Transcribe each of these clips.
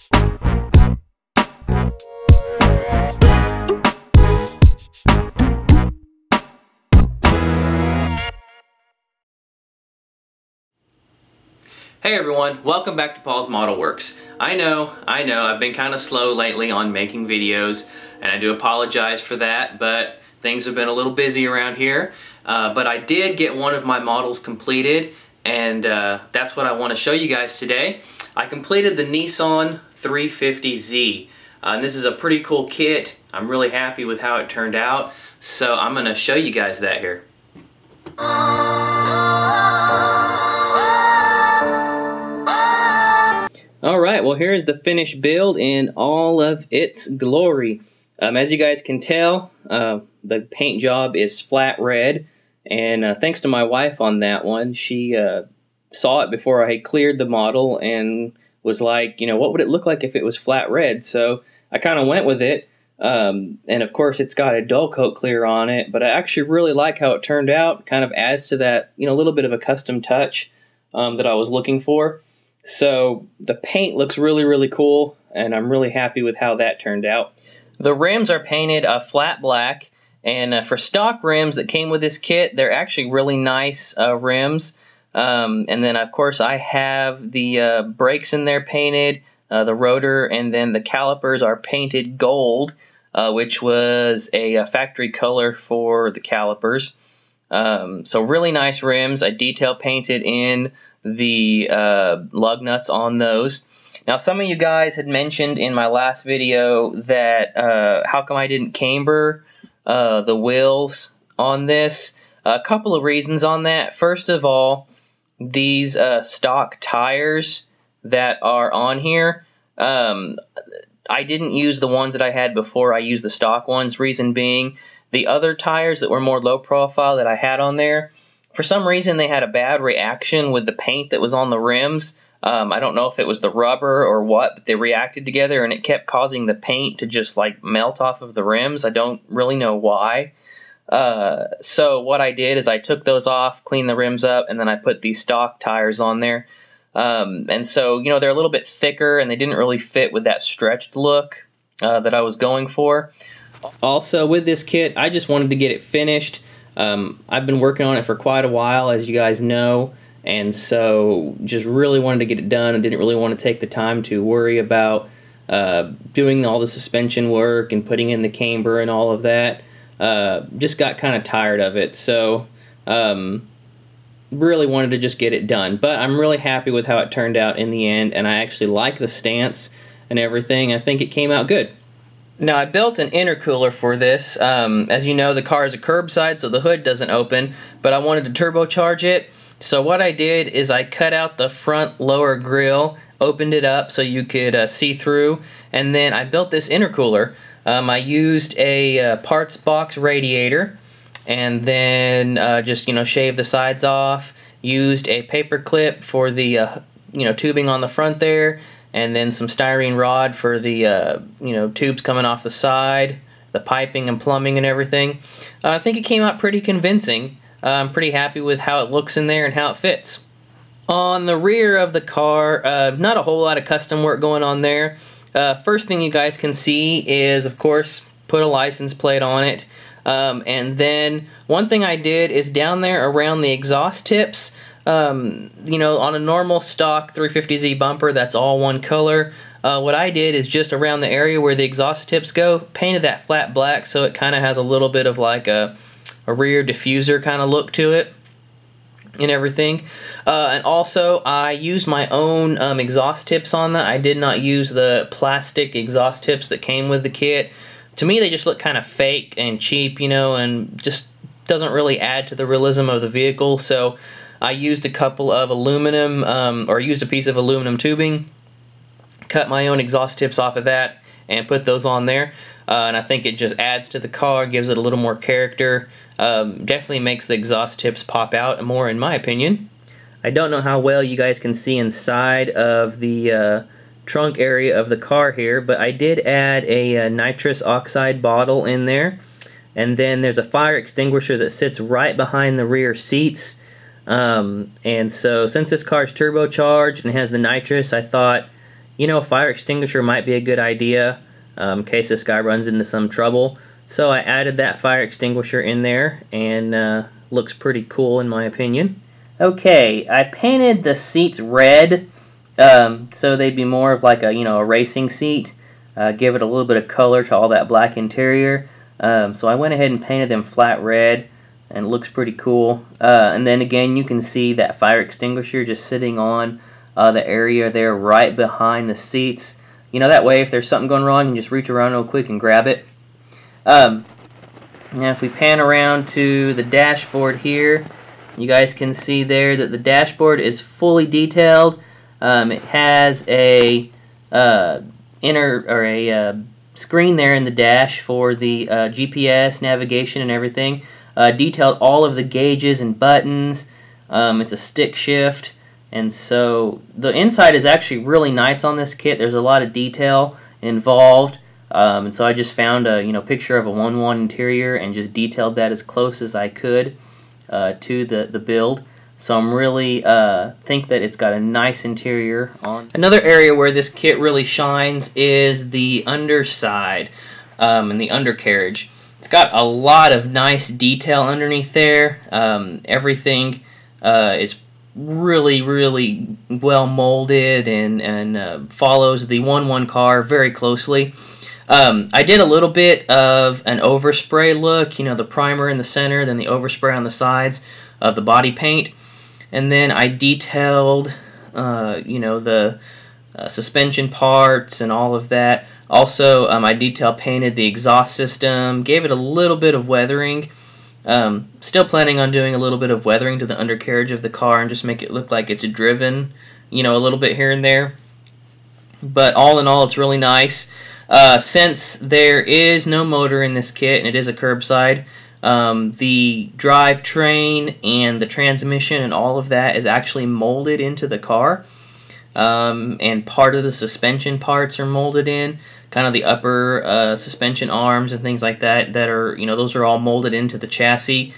Hey everyone, welcome back to Paul's Model Works. I know, I've been kind of slow lately on making videos, and I do apologize for that, but things have been a little busy around here. But I did get one of my models completed, and that's what I want to show you guys today. I completed the Nissan 350Z. And this is a pretty cool kit. I'm really happy with how it turned out, so I'm going to show you guys that here. Alright, well here's the finished build in all of its glory. As you guys can tell, the paint job is flat red, and thanks to my wife on that one, she saw it before I had cleared the model and was like, you know, what would it look like if it was flat red? So I kind of went with it, and of course it's got a dull coat clear on it, but I actually really like how it turned out. Kind of adds to that, you know, little bit of a custom touch that I was looking for. So the paint looks really cool, and I'm really happy with how that turned out. The rims are painted flat black, and for stock rims that came with this kit, they're actually really nice rims. And then of course I have the brakes in there painted, the rotor, and then the calipers are painted gold, which was a factory color for the calipers. So really nice rims. I detail painted in the lug nuts on those. Now some of you guys had mentioned in my last video that how come I didn't camber the wheels on this. A couple of reasons on that. First of all, these stock tires that are on here, I didn't use the ones that I had before. I used the stock ones. Reason being, the other tires that were more low profile that I had on there, for some reason they had a bad reaction with the paint that was on the rims. I don't know if it was the rubber or what, but they reacted together and it kept causing the paint to just like melt off of the rims. I don't really know why. So what I did is I took those off, cleaned the rims up, and then I put these stock tires on there. And so, you know, they're a little bit thicker and they didn't really fit with that stretched look that I was going for. Also with this kit, I just wanted to get it finished. I've been working on it for quite a while, as you guys know, and so just really wanted to get it done. I didn't really want to take the time to worry about doing all the suspension work and putting in the camber and all of that. Just got kind of tired of it, so really wanted to just get it done. But I'm really happy with how it turned out in the end, and I actually like the stance and everything. I think it came out good. Now I built an intercooler for this. As you know, the car is a curbside, so the hood doesn't open, but I wanted to turbocharge it. So what I did is I cut out the front lower grille, opened it up so you could see through, and then I built this intercooler. I used a parts box radiator, and then just, you know, shaved the sides off, used a paper clip for the you know, tubing on the front there, and then some styrene rod for the you know, tubes coming off the side, the piping and plumbing and everything. I think it came out pretty convincing. I'm pretty happy with how it looks in there and how it fits. On the rear of the car, not a whole lot of custom work going on there. First thing you guys can see is, of course, put a license plate on it. And then one thing I did is down there around the exhaust tips, you know, on a normal stock 350Z bumper, that's all one color. What I did is just around the area where the exhaust tips go, painted that flat black so it kind of has a little bit of like a rear diffuser kind of look to it and everything. And also I used my own exhaust tips on that. I did not use the plastic exhaust tips that came with the kit. To me they just look kind of fake and cheap, you know, and just doesn't really add to the realism of the vehicle. So I used a couple of aluminum, or used a piece of aluminum tubing, cut my own exhaust tips off of that, and put those on there. And I think it just adds to the car, gives it a little more character. Definitely makes the exhaust tips pop out more, in my opinion. I don't know how well you guys can see inside of the trunk area of the car here, but I did add a nitrous oxide bottle in there. And then there's a fire extinguisher that sits right behind the rear seats. And so since this car is turbocharged and has the nitrous, I thought, you know, a fire extinguisher might be a good idea in case this guy runs into some trouble. So I added that fire extinguisher in there, and looks pretty cool in my opinion. Okay, I painted the seats red so they'd be more of like a, you know, a racing seat. Give it a little bit of color to all that black interior. So I went ahead and painted them flat red, and it looks pretty cool. And then again, you can see that fire extinguisher just sitting on the area there right behind the seats. You know, that way if there's something going wrong, you can just reach around real quick and grab it. Now if we pan around to the dashboard here, you guys can see there that the dashboard is fully detailed. It has a screen there in the dash for the GPS navigation and everything. Detailed all of the gauges and buttons. It's a stick shift, and so the inside is actually really nice on this kit. There's a lot of detail involved, and so I just found a picture of a 1/1 interior and just detailed that as close as I could to the build. So I'm really think that it's got a nice interior on. Another area where this kit really shines is the underside and the undercarriage. It's got a lot of nice detail underneath there. Everything is really well molded and follows the 1/1 car very closely. I did a little bit of an overspray look, you know, the primer in the center, then the overspray on the sides of the body paint. And then I detailed, you know, the suspension parts and all of that. Also, I detail painted the exhaust system, gave it a little bit of weathering. Still planning on doing a little bit of weathering to the undercarriage of the car and just make it look like it's driven, you know, a little bit here and there. But all in all, it's really nice. Since there is no motor in this kit and it is a curbside, the drivetrain and the transmission and all of that is actually molded into the car, and part of the suspension parts are molded in, kind of the upper suspension arms and things like that are, you know, those are all molded into the chassis,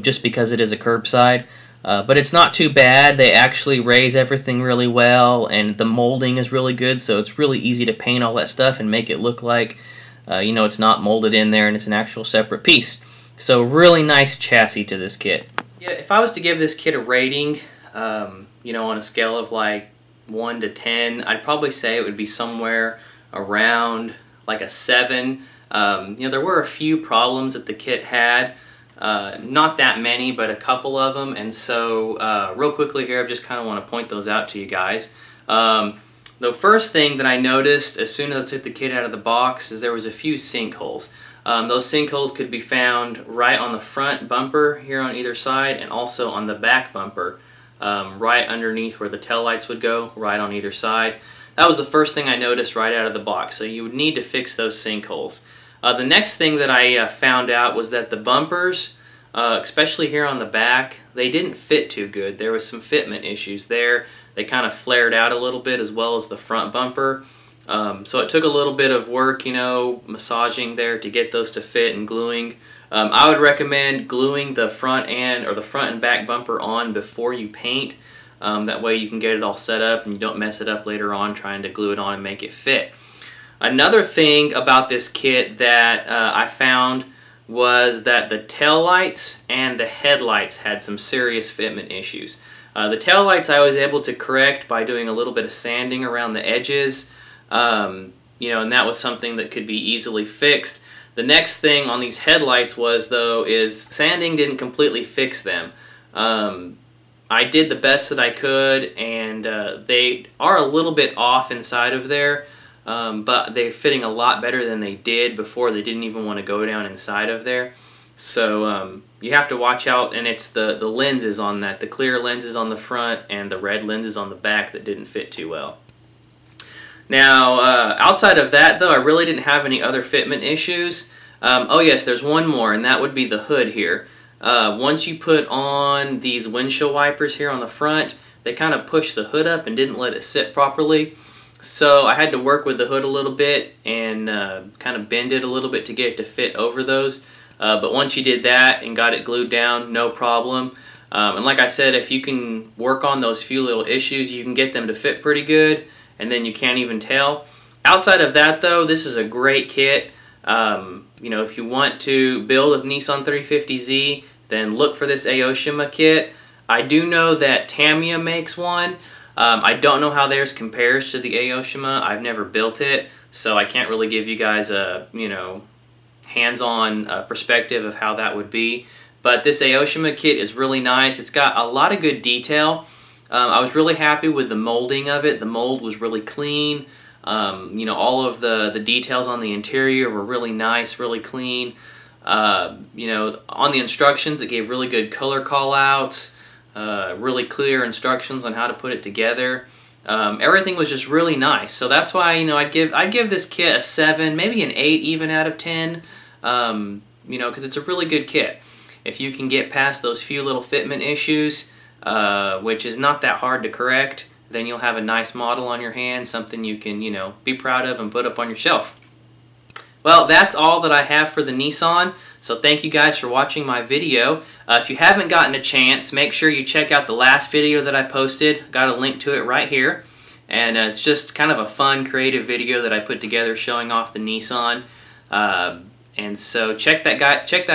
just because it is a curbside. But it's not too bad. They actually raise everything really well, and the molding is really good, so it's really easy to paint all that stuff and make it look like, you know, it's not molded in there and it's an actual separate piece. So really nice chassis to this kit. Yeah, if I was to give this kit a rating, you know, on a scale of like 1 to 10, I'd probably say it would be somewhere around like a 7. You know, there were a few problems that the kit had. Not that many, but a couple of them. And so real quickly here, I just kind of want to point those out to you guys. The first thing that I noticed as soon as I took the kit out of the box is there was a few sinkholes. Those sinkholes could be found right on the front bumper here on either side, and also on the back bumper right underneath where the taillights would go, right on either side. That was the first thing I noticed right out of the box, so you would need to fix those sinkholes. The next thing that I found out was that the bumpers, especially here on the back, they didn't fit too good. There was some fitment issues there. They kind of flared out a little bit, as well as the front bumper. So it took a little bit of work, you know, massaging there to get those to fit and gluing. I would recommend gluing the front and back bumper on before you paint. That way you can get it all set up and you don't mess it up later on trying to glue it on and make it fit. Another thing about this kit that I found was that the taillights and the headlights had some serious fitment issues. The taillights I was able to correct by doing a little bit of sanding around the edges. You know, and that was something that could be easily fixed. The next thing on these headlights is sanding didn't completely fix them. I did the best that I could, and they are a little bit off inside of there, but they're fitting a lot better than they did before. They didn't even want to go down inside of there. So you have to watch out, and it's the lenses on that, the clear lenses on the front and the red lenses on the back that didn't fit too well. Now, outside of that, though, I really didn't have any other fitment issues. Oh yes, there's one more, and that would be the hood here. Once you put on these windshield wipers here on the front, they kind of pushed the hood up and didn't let it sit properly. So I had to work with the hood a little bit and kind of bend it a little bit to get it to fit over those. But once you did that and got it glued down, no problem. And like I said, if you can work on those few little issues, you can get them to fit pretty good. and then you can't even tell. Outside of that though, this is a great kit. You know, if you want to build a Nissan 350Z, then look for this Aoshima kit. I do know that Tamiya makes one. I don't know how theirs compares to the Aoshima. I've never built it, so I can't really give you guys a, you know, hands-on perspective of how that would be. But this Aoshima kit is really nice. It's got a lot of good detail. I was really happy with the molding of it. The mold was really clean. You know, all of the details on the interior were really nice, really clean. You know, on the instructions, it gave really good color call-outs, really clear instructions on how to put it together. Everything was just really nice. So that's why, you know, I'd give this kit a 7, maybe an 8 even out of 10. You know, because it's a really good kit. If you can get past those few little fitment issues, which is not that hard to correct, then you'll have a nice model on your hand, something you can, you know, be proud of and put up on your shelf. Well, that's all that I have for the Nissan, so thank you guys for watching my video. If you haven't gotten a chance, make sure you check out the last video that I posted. Got a link to it right here. And it's just kind of a fun, creative video that I put together showing off the Nissan. And so check that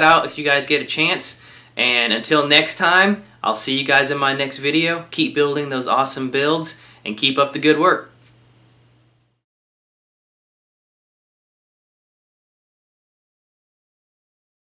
out if you guys get a chance. And until next time, I'll see you guys in my next video. Keep building those awesome builds and keep up the good work.